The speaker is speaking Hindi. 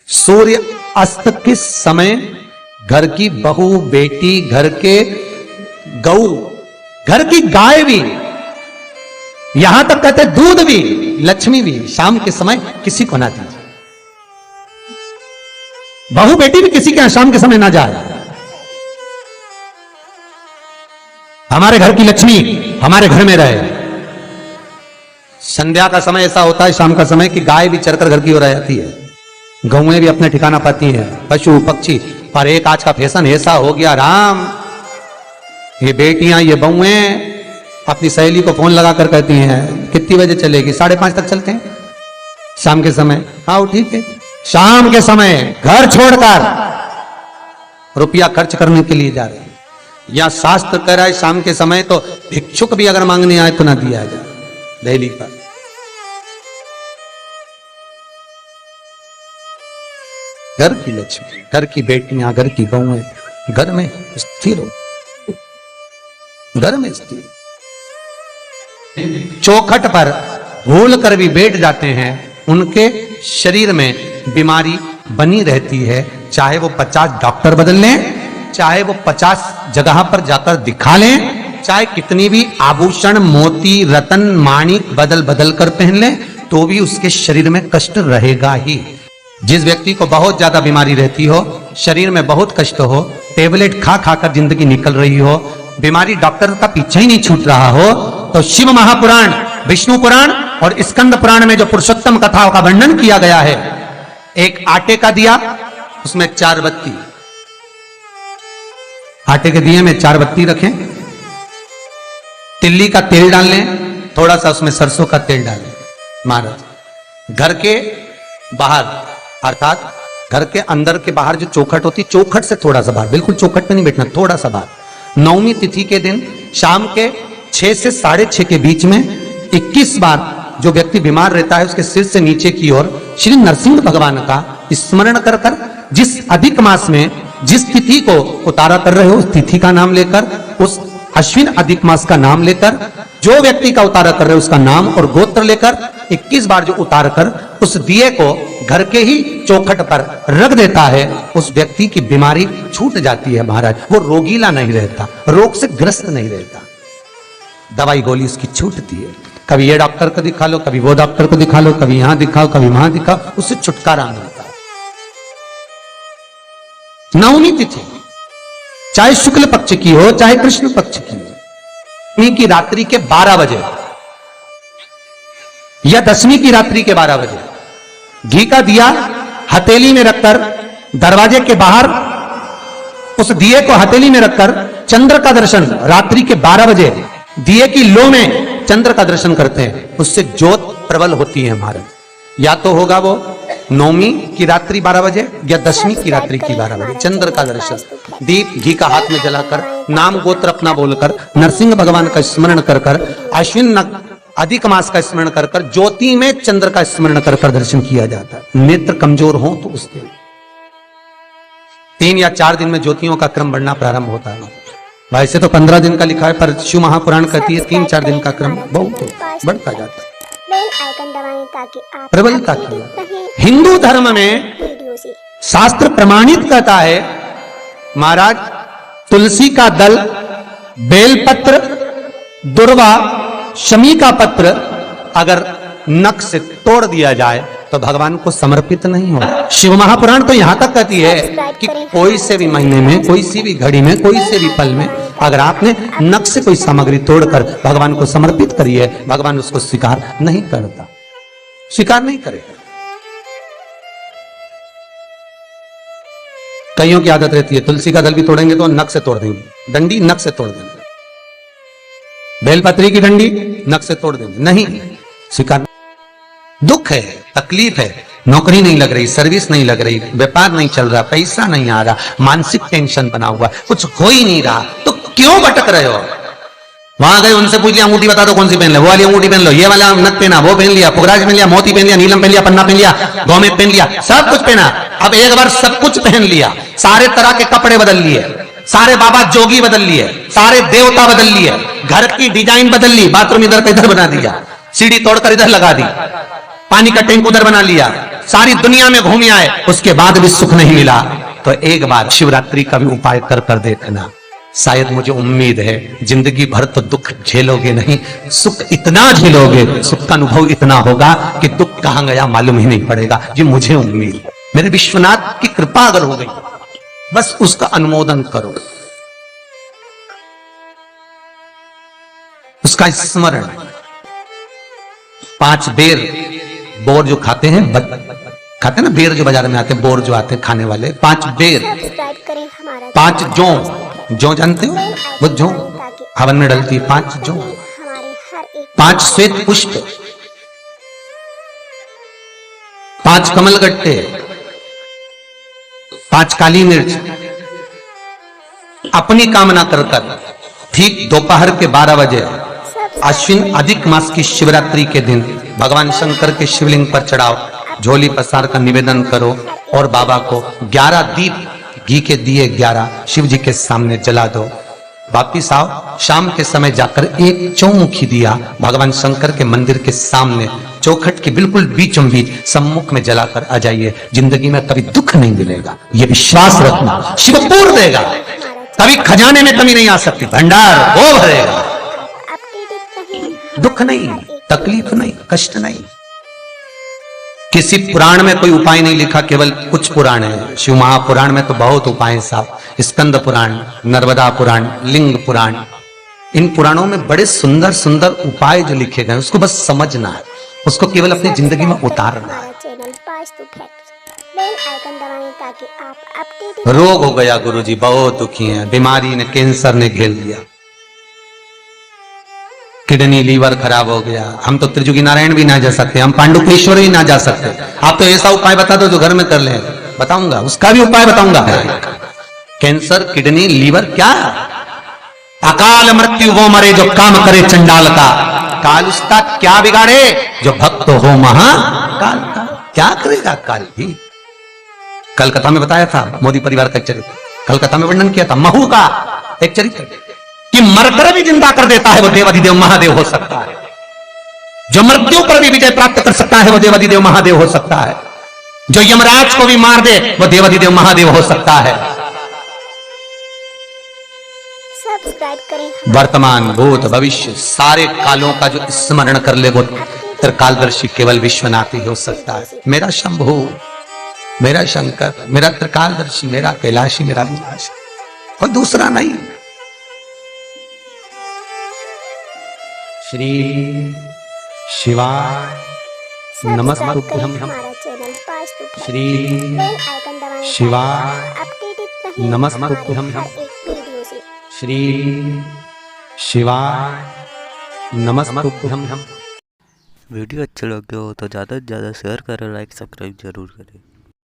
सूर्य अस्त के समय घर की बहू, बेटी, घर के गऊ, घर की गाय भी, यहां तक कहते दूध भी, लक्ष्मी भी शाम के समय किसी को ना दीजिए। बहू बेटी भी किसी के यहां शाम के समय ना जाए। हमारे घर की लक्ष्मी हमारे घर में रहे। संध्या का समय ऐसा होता है, शाम का समय, कि गाय भी चरकर घर की ओर आ जाती है, गौएं भी अपने ठिकाना पाती हैं, पशु पक्षी। पर एक आज का फैशन ऐसा हो गया राम, ये बेटियां, ये बहुएं अपनी सहेली को फोन लगाकर कहती हैं कितनी बजे चलेगी? 5:30 तक चलते हैं शाम के समय। आओ ठीक है। शाम के समय घर छोड़कर रुपया खर्च करने के लिए जा रहे हैं। या शास्त्र कह रहा है शाम के समय तो भिक्षुक भी अगर मांगने आए तो ना दिया जाए। दहली पर घर की लक्ष्मी, घर की बेटियां, घर की बहुएं घर में स्थिर हो, घर में स्थिर। चौखट पर भूल कर भी बैठ जाते हैं, उनके शरीर में बीमारी बनी रहती है। चाहे वो 50 डॉक्टर बदल लें, चाहे वो 50 जगह पर जाकर दिखा लें, चाहे कितनी भी आभूषण, मोती, रतन, माणिक बदल बदल कर पहन लें, तो भी उसके शरीर में कष्ट रहेगा ही। जिस व्यक्ति को बहुत ज्यादा बीमारी रहती हो, शरीर में बहुत कष्ट हो, टेबलेट खा खाकर जिंदगी निकल रही हो, बीमारी डॉक्टर का पीछे ही नहीं छूट रहा हो, तो शिव महापुराण, विष्णु पुराण और स्कंद पुराण में जो पुरुषोत्तम कथाओं का वर्णन किया गया है, एक आटे का दिया, उसमें 4 बत्ती, आटे के दिए में 4 बत्ती रखें, तिल्ली का तेल डाल लें, थोड़ा सा उसमें सरसों का तेल डालें। महाराज घर के बाहर, अर्थात घर के अंदर के बाहर जो चौखट होती, चौखट से थोड़ा सा बाहर, बिल्कुल चौखट पे नहीं बैठना, थोड़ा सा बाहर, 9वीं तिथि के दिन शाम के 6 से 6:30 के बीच में 21 बार जो व्यक्ति बीमार रहता है उसके सिर से नीचे की ओर श्री नरसिंह भगवान का स्मरण कर कर, जिस अधिक मास में जिस तिथि को उतारा कर रहे हो उस तिथि का नाम लेकर, उस अश्विन अधिक मास का नाम लेकर, जो व्यक्ति का उतारा कर रहे हो उसका नाम और गोत्र लेकर 21 बार जो उतार कर उस दिए को घर के ही चौखट पर रख देता है, उस व्यक्ति की बीमारी छूट जाती है महाराज। वो रोगीला नहीं रहता, रोग से ग्रस्त नहीं रहता, दवाई गोली उसकी छूटती है। कभी ये डॉक्टर को दिखा लो, कभी वो डॉक्टर को दिखा लो, कभी यहां दिखाओ, कभी वहां दिखाओ, उससे छुटकारा मिलता है। 9वीं तिथि चाहे शुक्ल पक्ष की हो चाहे कृष्ण पक्ष की हो, 9वीं की रात्रि के 12 बजे या 10वीं की रात्रि के 12 बजे घी का दिया हथेली में रखकर दरवाजे के बाहर उस दिए को हथेली में रखकर चंद्र का दर्शन रात्रि के 12 बजे दिए की लो में चंद्र का दर्शन करते हैं, उससे ज्योत प्रबल होती है महाराज। या तो होगा वो 9वीं की रात्रि 12 बजे या 10वीं की रात्रि की 12 बजे चंद्र का दर्शन, दीप घी का हाथ में जलाकर, नाम गोत्र अपना बोलकर, नरसिंह भगवान का स्मरण कर कर, अश्विन अधिक मास का स्मरण कर कर, ज्योति में चंद्र का स्मरण कर कर दर्शन किया जाता है। नेत्र कमजोर हो तो उस दिन 3 या 4 दिन में ज्योतियों का क्रम बढ़ना प्रारंभ होता है। वैसे तो 15 दिन का लिखा है, पर शिव महापुराण कहती है 3-4 दिन का क्रम बहुत बढ़ता जाता है। बेल आइकन दबाएं ताकि आप प्रबलता की हिंदू धर्म में शास्त्र प्रमाणित कहता है महाराज, तुलसी का दल, बेलपत्र, दुर्वा, शमी का पत्र अगर नख से तोड़ दिया जाए तो भगवान को समर्पित नहीं हो। शिव महापुराण तो यहां तक कहती है कि कोई से भी महीने में, कोई सी भी घड़ी में, कोई से भी पल में अगर आपने नख से कोई सामग्री तोड़कर भगवान को समर्पित करी है, भगवान उसको स्वीकार नहीं करता, स्वीकार नहीं करेगा। कईयों की आदत रहती है तुलसी का दल भी तोड़ेंगे तो नख से तोड़ देंगे, डंडी नख से तोड़ देंगे, बेलपत्री की डंडी नख से तोड़ देंगे, नहीं स्वीकार। दुख है, तकलीफ है, नौकरी नहीं लग रही, सर्विस नहीं लग रही, व्यापार नहीं चल रहा, पैसा नहीं आ रहा, मानसिक टेंशन बना हुआ, कुछ हो ही नहीं रहा, तो क्यों भटक रहे हो? वहां गए, उनसे पूछ लिया अंगूठी बता दो कौन सी पहन ले, वो वाली अंगूठी पहन लो, ये वाला नथ पहना, वो पहन लिया, पुखराज पहन लिया, मोती पहन लिया, नीलम पहन लिया, पन्ना पहन लिया, गौमेद पहन लिया, सब कुछ पहना। अब एक बार सब कुछ पहन लिया, सारे तरह के कपड़े बदल लिए, सारे बाबा जोगी बदल लिए, सारे देवता बदल लिए, घर की डिजाइन बदल ली, बाथरूम इधर का इधर बना दिया, सीढ़ी तोड़कर इधर लगा दी, पानी का टैंक उधर बना लिया, सारी दुनिया में घूम आए, उसके बाद भी सुख नहीं मिला, तो एक बार शिवरात्रि का भी उपाय कर देखना। शायद मुझे उम्मीद है जिंदगी भर तो दुख झेलोगे नहीं, सुख इतना झेलोगे, सुख का अनुभव इतना होगा कि दुख कहां गया मालूम ही नहीं पड़ेगा। ये मुझे उम्मीद है, मेरे विश्वनाथ की कृपा अगर हो गई, बस उसका अनुमोदन करो, उसका स्मरण। 5 बेर बोर जो खाते हैं, खाते हैं ना बेर जो बाजार में आते हैं, बोर जो आते हैं खाने वाले, 5 बेर, सब्सक्राइब करें हमारा 5 जौ जानते हो, वो जौ हवन में डलती है, 5 जौ, हमारे हर एक 5 श्वेत पुष्प, 5 कमलगट्टे, 5 काली मिर्च, अपनी कामना कर ठीक दोपहर के 12 बजे अश्विन अधिक मास की शिवरात्रि के दिन भगवान शंकर के शिवलिंग पर चढ़ाओ, झोली पसार का निवेदन करो और बाबा को 11 दीप घी के दिए 11 शिव जी के सामने जला दो। वापिस आओ, शाम के समय जाकर एक चौमुखी दिया भगवान शंकर के मंदिर के सामने चौखट के बिल्कुल बीचों बीच सम्मुख में जलाकर आ जाइए। जिंदगी में कभी दुख नहीं मिलेगा, ये विश्वास रखना, शिव पूर्ण देगा, कभी खजाने में कमी नहीं आ सकती, भंडार वो भरेगा। दुख नहीं, तकलीफ नहीं, कष्ट नहीं। किसी पुराण में कोई उपाय नहीं लिखा, केवल कुछ पुराण है। शिव महापुराण में तो बहुत उपाय हैं साहब, स्कंद पुराण, नर्मदा पुराण, लिंग पुराण, इन पुराणों में बड़े सुंदर सुंदर उपाय जो लिखे गए, उसको बस समझना है, उसको केवल अपनी जिंदगी में उतारना है। चैनल बेल आइकन दबाएं ताकि आप अपडेट। रोग हो गया गुरुजी, बहुत दुखी हैं, बीमारी ने, कैंसर ने घेर लिया, किडनी लीवर खराब हो गया, हम तो त्रिजुगी नारायण भी ना जा सकते, हम पांडुकेश्वर भी ना जा सकते। आप तो ऐसा उपाय बता दो जो घर में कर ले, बताऊंगा, उसका भी उपाय बताऊंगा। कैंसर, किडनी, लीवर, क्या अकाल मृत्यु वो मरे जो काम करे चंडाल का, काल उसका क्या बिगाड़े जो भक्त हो महाकाल का। क्या करेगा काल भी। कलकत्ता में बताया था मोदी परिवार का एक चरित्र, कलकत्ता में वर्णन किया था महू का एक चरित्र कि मरकर भी जिंदा कर देता है वो देवाधिदेव महादेव हो सकता है, जो मृत्यु पर भी विजय प्राप्त कर सकता है वो देवाधिदेव महादेव हो सकता है, जो यमराज को भी मार दे वो देवाधिदेव महादेव हो सकता है। सब्सक्राइब करें। वर्तमान, भूत, भविष्य सारे कालों का जो स्मरण कर ले वो त्रिकालदर्शी केवल विश्वनाथ ही हो सकता है। मेरा शंभु, मेरा शंकर, मेरा त्रिकालदर्शी, मेरा कैलाशी, मेरा विनाश, कोई दूसरा नहीं। श्री शिवाय नमस्तुभ्यं। हमारा चैनल श्री बेल आइकन दबाएं शिवाय अपडेटेड नमस्तुभ्यं। वीडियो से। श्री शिवाय नमस्तुभ्यं। वीडियो अच्छा लगे हो तो ज़्यादा से ज़्यादा शेयर करें, लाइक सब्सक्राइब जरूर करें।